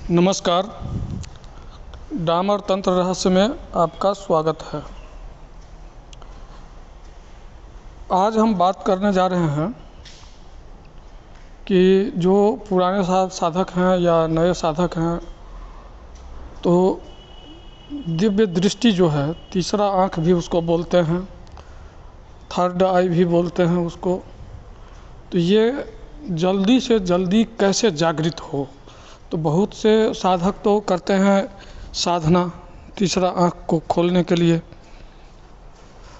नमस्कार। डामर तंत्र रहस्य में आपका स्वागत है। आज हम बात करने जा रहे हैं कि जो पुराने साधक हैं या नए साधक हैं, तो दिव्य दृष्टि जो है, तीसरा आँख भी उसको बोलते हैं, थर्ड आई भी बोलते हैं उसको, तो ये जल्दी से जल्दी कैसे जागृत हो। तो बहुत से साधक तो करते हैं साधना तीसरा आँख को खोलने के लिए,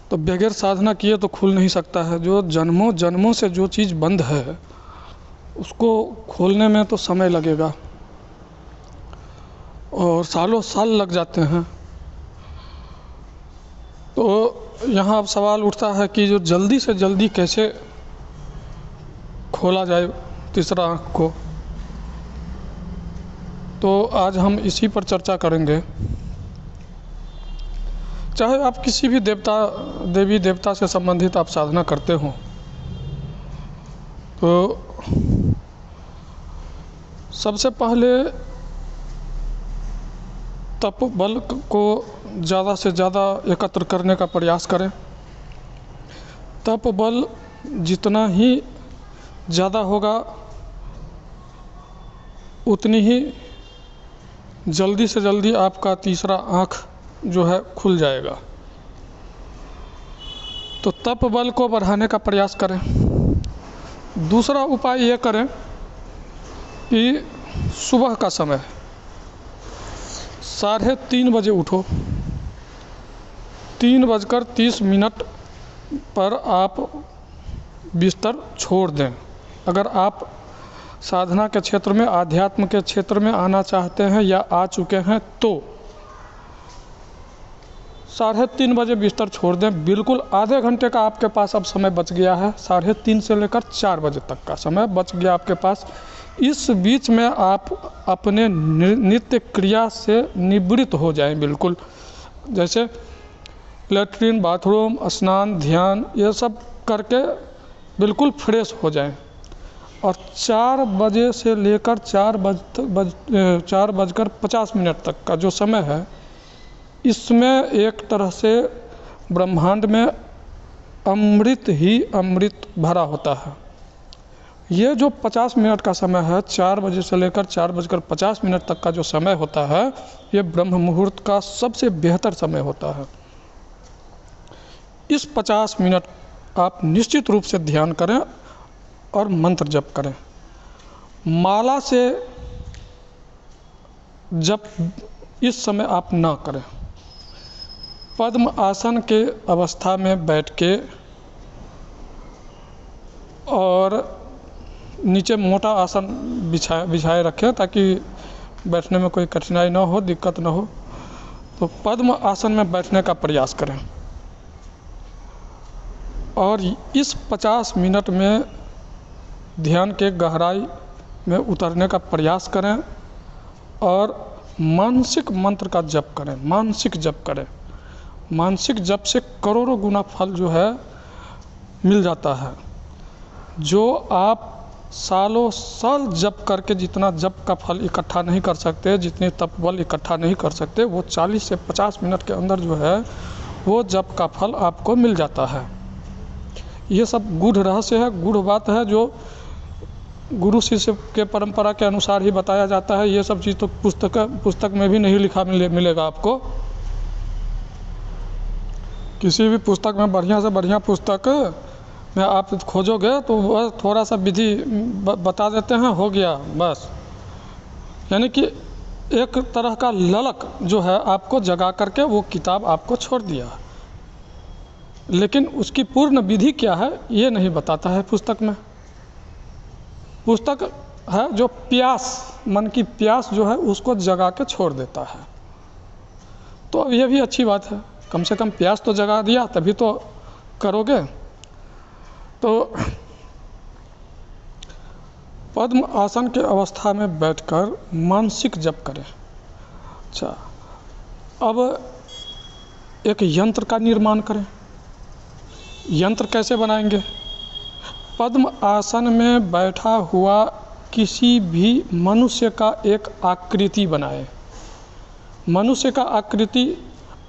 तो बगैर साधना किए तो खुल नहीं सकता है। जो जन्मों जन्मों से जो चीज़ बंद है उसको खोलने में तो समय लगेगा और सालों साल लग जाते हैं। तो यहाँ अब सवाल उठता है कि जो जल्दी से जल्दी कैसे खोला जाए तीसरा आँख को। तो आज हम इसी पर चर्चा करेंगे। चाहे आप किसी भी देवी देवता से संबंधित आप साधना करते हो, तो सबसे पहले तप बल को ज़्यादा से ज़्यादा एकत्र करने का प्रयास करें। तप बल जितना ही ज़्यादा होगा उतनी ही जल्दी से जल्दी आपका तीसरा आँख जो है खुल जाएगा। तो तप बल को बढ़ाने का प्रयास करें। दूसरा उपाय ये करें कि सुबह का समय 3:30 बजे उठो। 3:30 पर आप बिस्तर छोड़ दें। अगर आप साधना के क्षेत्र में, आध्यात्म के क्षेत्र में आना चाहते हैं या आ चुके हैं, तो 3:30 बजे बिस्तर छोड़ दें। बिल्कुल आधे घंटे का आपके पास अब समय बच गया है। 3:30 से लेकर 4 बजे तक का समय बच गया आपके पास। इस बीच में आप अपने नित्य क्रिया से निवृत्त हो जाएं। बिल्कुल जैसे लेट्रिन, बाथरूम, स्नान, ध्यान, ये सब करके बिल्कुल फ्रेश हो जाएं। और 4 बजे से लेकर 4:50 तक का जो समय है, इसमें एक तरह से ब्रह्मांड में अमृत ही अमृत भरा होता है। ये जो 50 मिनट का समय है, 4 बजे से लेकर 4:50 तक का जो समय होता है, ये ब्रह्म मुहूर्त का सबसे बेहतर समय होता है। इस 50 मिनट आप निश्चित रूप से ध्यान करें और मंत्र जप करें। माला से जप इस समय आप ना करें। पद्म आसन के अवस्था में बैठ के और नीचे मोटा आसन बिछाए रखें ताकि बैठने में कोई कठिनाई ना हो, दिक्कत ना हो। तो पद्म आसन में बैठने का प्रयास करें और इस 50 मिनट में ध्यान के गहराई में उतरने का प्रयास करें और मानसिक मंत्र का जप करें। मानसिक जप करें। मानसिक जप से करोड़ों गुना फल जो है मिल जाता है। जो आप सालों साल जप करके जितना जप का फल इकट्ठा नहीं कर सकते, जितने तप बल इकट्ठा नहीं कर सकते, वो 40 से 50 मिनट के अंदर जो है वो जप का फल आपको मिल जाता है। ये सब गूढ़ रहस्य है, गूढ़ बात है, जो गुरु शिष्य के परंपरा के अनुसार ही बताया जाता है। ये सब चीज़ तो पुस्तक में भी नहीं लिखा मिलेगा आपको। किसी भी पुस्तक में, बढ़िया से बढ़िया पुस्तक में आप खोजोगे तो वह थोड़ा सा विधि बता देते हैं, हो गया बस। यानी कि एक तरह का ललक जो है आपको जगा करके वो किताब आपको छोड़ दिया, लेकिन उसकी पूर्ण विधि क्या है ये नहीं बताता है पुस्तक में। पुस्तक है जो प्यास, मन की प्यास जो है उसको जगा के छोड़ देता है। तो अब ये भी अच्छी बात है, कम से कम प्यास तो जगा दिया, तभी तो करोगे। तो पद्म आसन के अवस्था में बैठकर मानसिक जप करें। अच्छा, अब एक यंत्र का निर्माण करें। यंत्र कैसे बनाएंगे? पद्म आसन में बैठा हुआ किसी भी मनुष्य का एक आकृति बनाएं। मनुष्य का आकृति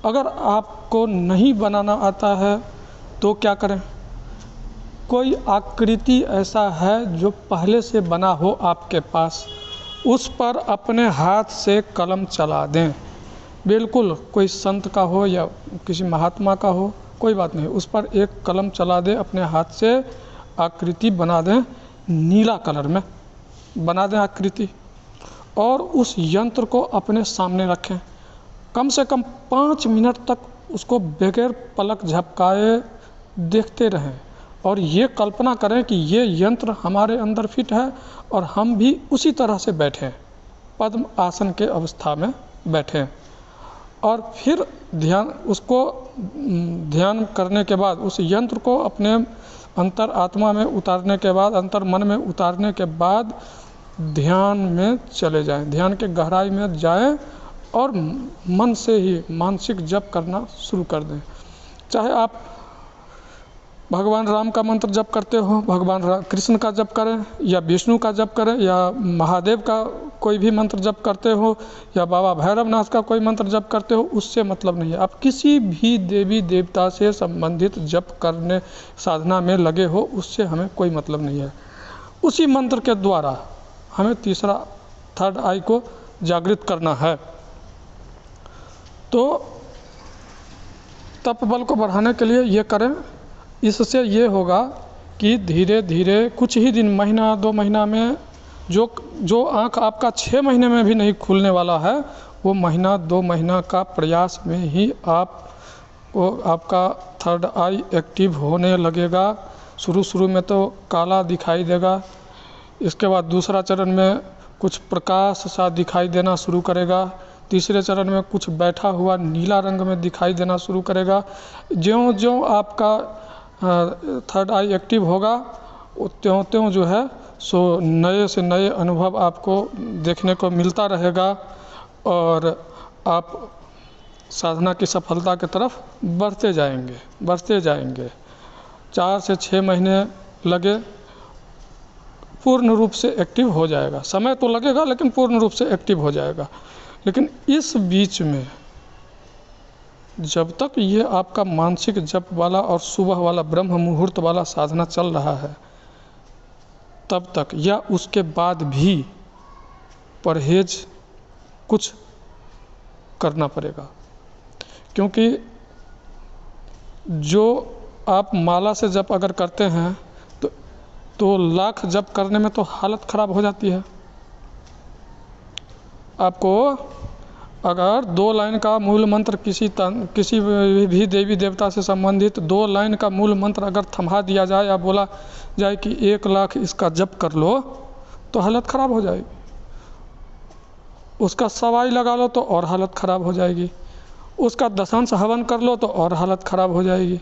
अगर आपको नहीं बनाना आता है तो क्या करें? कोई आकृति ऐसा है जो पहले से बना हो आपके पास, उस पर अपने हाथ से कलम चला दें। बिल्कुल, कोई संत का हो या किसी महात्मा का हो, कोई बात नहीं, उस पर एक कलम चला दें, अपने हाथ से आकृति बना दें, नीला कलर में बना दें आकृति, और उस यंत्र को अपने सामने रखें। कम से कम 5 मिनट तक उसको बगैर पलक झपकाए देखते रहें और ये कल्पना करें कि ये यंत्र हमारे अंदर फिट है और हम भी उसी तरह से बैठें, पद्म आसन के अवस्था में बैठें। और फिर ध्यान करने के बाद उस यंत्र को अपने अंतर आत्मा में उतारने के बाद, अंतर मन में उतारने के बाद ध्यान में चले जाएं, ध्यान के गहराई में जाएं और मन से ही मानसिक जप करना शुरू कर दें। चाहे आप भगवान राम का मंत्र जप करते हो, भगवान कृष्ण का जप करें, या विष्णु का जप करें, या महादेव का कोई भी मंत्र जप करते हो, या बाबा भैरवनाथ का कोई मंत्र जप करते हो, उससे मतलब नहीं है। आप किसी भी देवी देवता से संबंधित जप करने साधना में लगे हो, उससे हमें कोई मतलब नहीं है। उसी मंत्र के द्वारा हमें तीसरा थर्ड आई को जागृत करना है। तो तप बल को बढ़ाने के लिए ये करें। इससे ये होगा कि धीरे धीरे कुछ ही दिन, महीना 2 महीना में जो आँख आपका 6 महीने में भी नहीं खुलने वाला है, वो महीना 2 महीना का प्रयास में ही आपका थर्ड आई एक्टिव होने लगेगा। शुरू में तो काला दिखाई देगा, इसके बाद दूसरा चरण में कुछ प्रकाश सा दिखाई देना शुरू करेगा, तीसरे चरण में कुछ बैठा हुआ नीला रंग में दिखाई देना शुरू करेगा। ज्यों-ज्यों आपका थर्ड आई एक्टिव होगा, त्यों-त्यों जो है सो नए से नए अनुभव आपको देखने को मिलता रहेगा और आप साधना की सफलता की तरफ बढ़ते जाएंगे। 4 से 6 महीने लगे, पूर्ण रूप से एक्टिव हो जाएगा। समय तो लगेगा लेकिन पूर्ण रूप से एक्टिव हो जाएगा। लेकिन इस बीच में जब तक ये आपका मानसिक जप वाला और सुबह वाला ब्रह्म मुहूर्त वाला साधना चल रहा है, तब तक या उसके बाद भी परहेज कुछ करना पड़ेगा। क्योंकि जो आप माला से जप अगर करते हैं तो लाख जप करने में तो हालत ख़राब हो जाती है। आपको अगर 2 लाइन का मूल मंत्र किसी भी देवी देवता से संबंधित 2 लाइन का मूल मंत्र अगर थमा दिया जाए या बोला जाए कि 1 लाख इसका जप कर लो, तो हालत ख़राब हो जाएगी। उसका सवाई लगा लो तो और हालत ख़राब हो जाएगी। उसका दशांश हवन कर लो तो और हालत ख़राब हो जाएगी।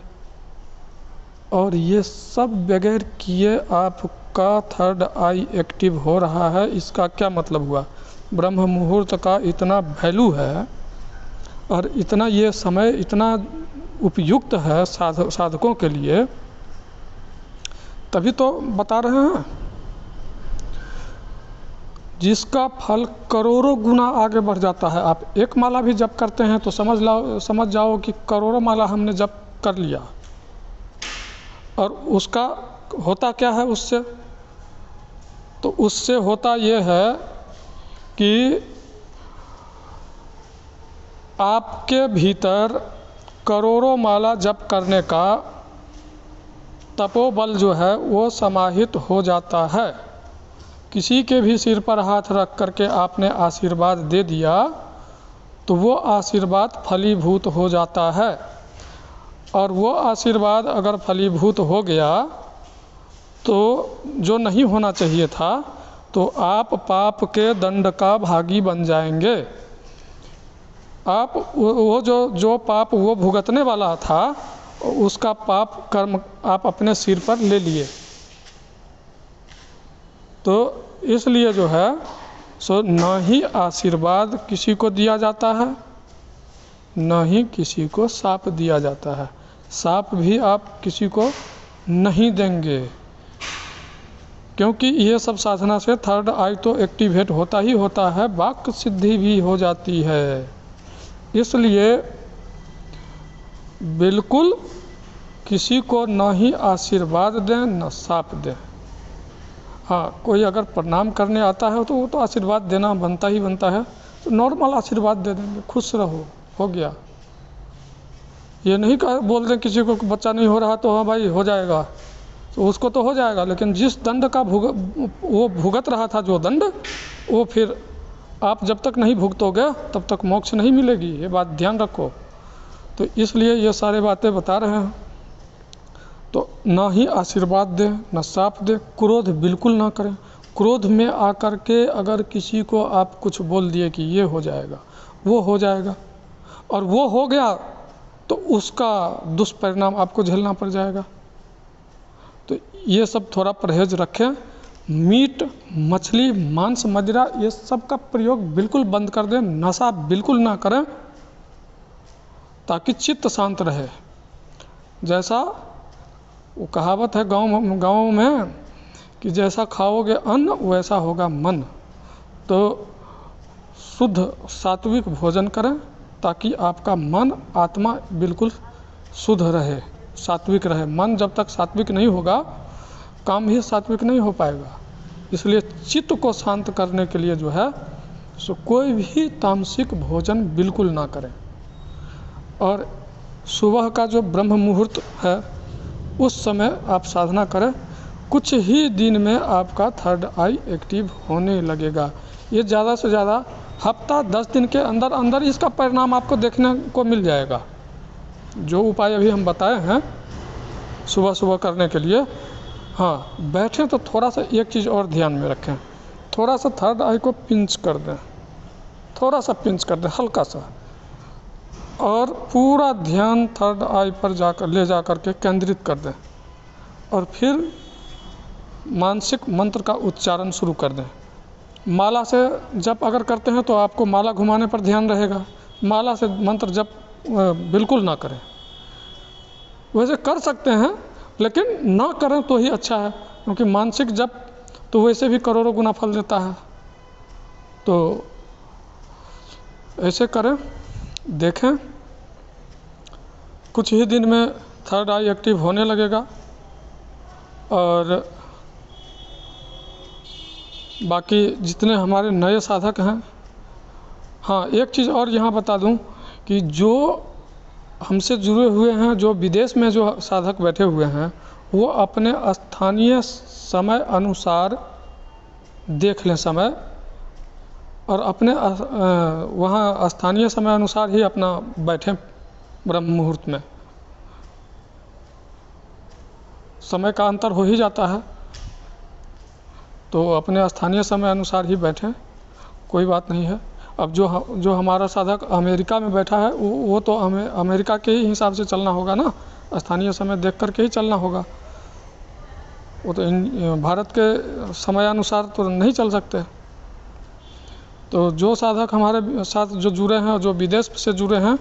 और ये सब बगैर किए आपका थर्ड आई एक्टिव हो रहा है। इसका क्या मतलब हुआ? ब्रह्म मुहूर्त का इतना वैल्यू है और इतना ये समय इतना उपयुक्त है साधकों के लिए, तभी तो बता रहे हैं। जिसका फल करोड़ों गुना आगे बढ़ जाता है। आप एक माला भी जप करते हैं तो समझ जाओ कि करोड़ों माला हमने जप कर लिया। और उसका होता क्या है उससे? तो उससे होता ये है कि आपके भीतर करोड़ों माला जप करने का तपोबल जो है वो समाहित हो जाता है। किसी के भी सिर पर हाथ रख करके आपने आशीर्वाद दे दिया तो वो आशीर्वाद फलीभूत हो जाता है। और वो आशीर्वाद अगर फलीभूत हो गया तो जो नहीं होना चाहिए था, तो आप पाप के दंड का भागी बन जाएंगे। आप वो जो पाप वो भुगतने वाला था, उसका पाप कर्म आप अपने सिर पर ले लिए। तो इसलिए जो है सो न ही आशीर्वाद किसी को दिया जाता है, न ही किसी को शाप दिया जाता है। शाप भी आप किसी को नहीं देंगे, क्योंकि ये सब साधना से थर्ड आई तो एक्टिवेट होता ही होता है, वाक् सिद्धि भी हो जाती है। इसलिए बिल्कुल किसी को न ही आशीर्वाद दें न शाप दें। हाँ, कोई अगर प्रणाम करने आता है तो वो तो आशीर्वाद देना बनता ही बनता है, तो नॉर्मल आशीर्वाद दे देंगे, खुश रहो, हो गया। ये नहीं बोल दें किसी को बच्चा नहीं हो रहा तो हाँ भाई हो जाएगा, तो उसको तो हो जाएगा, लेकिन जिस दंड का वो भुगत रहा था, जो दंड, वो फिर आप जब तक नहीं भुगतोगे तब तक मोक्ष नहीं मिलेगी, ये बात ध्यान रखो। तो इसलिए ये सारी बातें बता रहे हैं। तो ना ही आशीर्वाद दें न शाप दें, क्रोध बिल्कुल ना करें। क्रोध में आकर के अगर किसी को आप कुछ बोल दिए कि ये हो जाएगा, वो हो जाएगा, और वो हो गया तो उसका दुष्परिणाम आपको झेलना पड़ जाएगा। तो ये सब थोड़ा परहेज रखें। मीट, मछली, मांस, मदिरा, ये सब का प्रयोग बिल्कुल बंद कर दें। नशा बिल्कुल ना करें, ताकि चित्त शांत रहे। जैसा वो कहावत है गाँव में कि जैसा खाओगे अन्न वैसा होगा मन। तो शुद्ध सात्विक भोजन करें, ताकि आपका मन आत्मा बिल्कुल शुद्ध रहे, सात्विक रहे। मन जब तक सात्विक नहीं होगा, काम भी सात्विक नहीं हो पाएगा। इसलिए चित्त को शांत करने के लिए जो है सो कोई भी तामसिक भोजन बिल्कुल ना करें। और सुबह का जो ब्रह्म मुहूर्त है उस समय आप साधना करें। कुछ ही दिन में आपका थर्ड आई एक्टिव होने लगेगा। ये ज़्यादा से ज़्यादा हफ्ता 10 दिन के अंदर अंदर इसका परिणाम आपको देखने को मिल जाएगा। जो उपाय अभी हम बताए हैं सुबह सुबह करने के लिए। हाँ, बैठें तो थोड़ा सा एक चीज़ और ध्यान में रखें, थोड़ा सा थर्ड आई को पिंच कर दें, थोड़ा सा पिंच कर दें, हल्का सा, और पूरा ध्यान थर्ड आई पर ले जा कर के केंद्रित कर दें, और फिर मानसिक मंत्र का उच्चारण शुरू कर दें। माला से जप अगर करते हैं तो आपको माला घुमाने पर ध्यान रहेगा, माला से मंत्र जप बिल्कुल ना करें। वैसे कर सकते हैं लेकिन ना करें तो ही अच्छा है, क्योंकि मानसिक जप तो वैसे भी करोड़ों गुना फल देता है। तो ऐसे करें, देखें कुछ ही दिन में थर्ड आई एक्टिव होने लगेगा। और बाकी जितने हमारे नए साधक हैं, हाँ एक चीज़ और यहाँ बता दूँ कि जो हमसे जुड़े हुए हैं, जो विदेश में जो साधक बैठे हुए हैं, वो अपने स्थानीय समय अनुसार देख लें समय, और अपने वहाँ स्थानीय समय अनुसार ही अपना बैठें ब्रह्म मुहूर्त में। समय का अंतर हो ही जाता है, तो अपने स्थानीय समय अनुसार ही बैठें, कोई बात नहीं है। अब जो हमारा साधक अमेरिका में बैठा है वो तो हमें अमेरिका के ही हिसाब से चलना होगा ना, स्थानीय समय देख कर के ही चलना होगा। वो तो भारत के समयानुसार तो नहीं चल सकते। तो जो साधक हमारे साथ जो जुड़े हैं और जो विदेश से जुड़े हैं,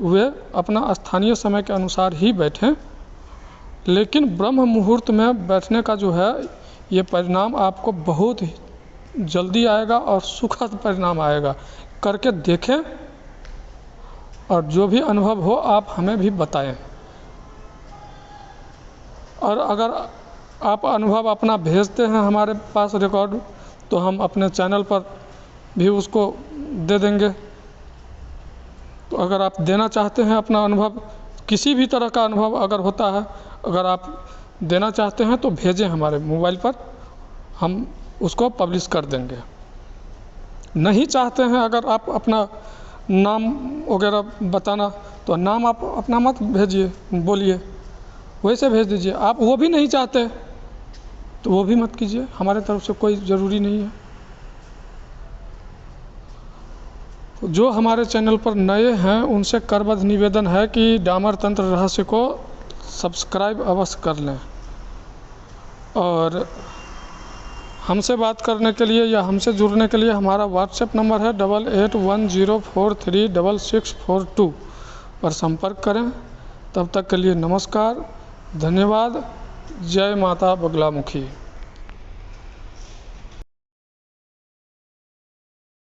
वे अपना स्थानीय समय के अनुसार ही बैठें। लेकिन ब्रह्म मुहूर्त में बैठने का जो है ये परिणाम आपको बहुत ही जल्दी आएगा और सुखद परिणाम आएगा। करके देखें, और जो भी अनुभव हो आप हमें भी बताएं। और अगर आप अनुभव अपना भेजते हैं हमारे पास रिकॉर्ड, तो हम अपने चैनल पर भी उसको दे देंगे। तो अगर आप देना चाहते हैं अपना अनुभव, किसी भी तरह का अनुभव अगर होता है, अगर आप देना चाहते हैं तो भेजें हमारे मोबाइल पर, हम उसको पब्लिश कर देंगे। नहीं चाहते हैं अगर आप अपना नाम वगैरह बताना, तो नाम आप अपना मत भेजिए, बोलिए, वैसे भेज दीजिए। आप वो भी नहीं चाहते तो वो भी मत कीजिए, हमारे तरफ से कोई ज़रूरी नहीं है। जो हमारे चैनल पर नए हैं उनसे करबद्ध निवेदन है कि डामर तंत्र रहस्य को सब्सक्राइब अवश्य कर लें। और हमसे बात करने के लिए या हमसे जुड़ने के लिए हमारा व्हाट्सएप नंबर है 8810436642 पर संपर्क करें। तब तक के लिए नमस्कार, धन्यवाद। जय माता बगलामुखी।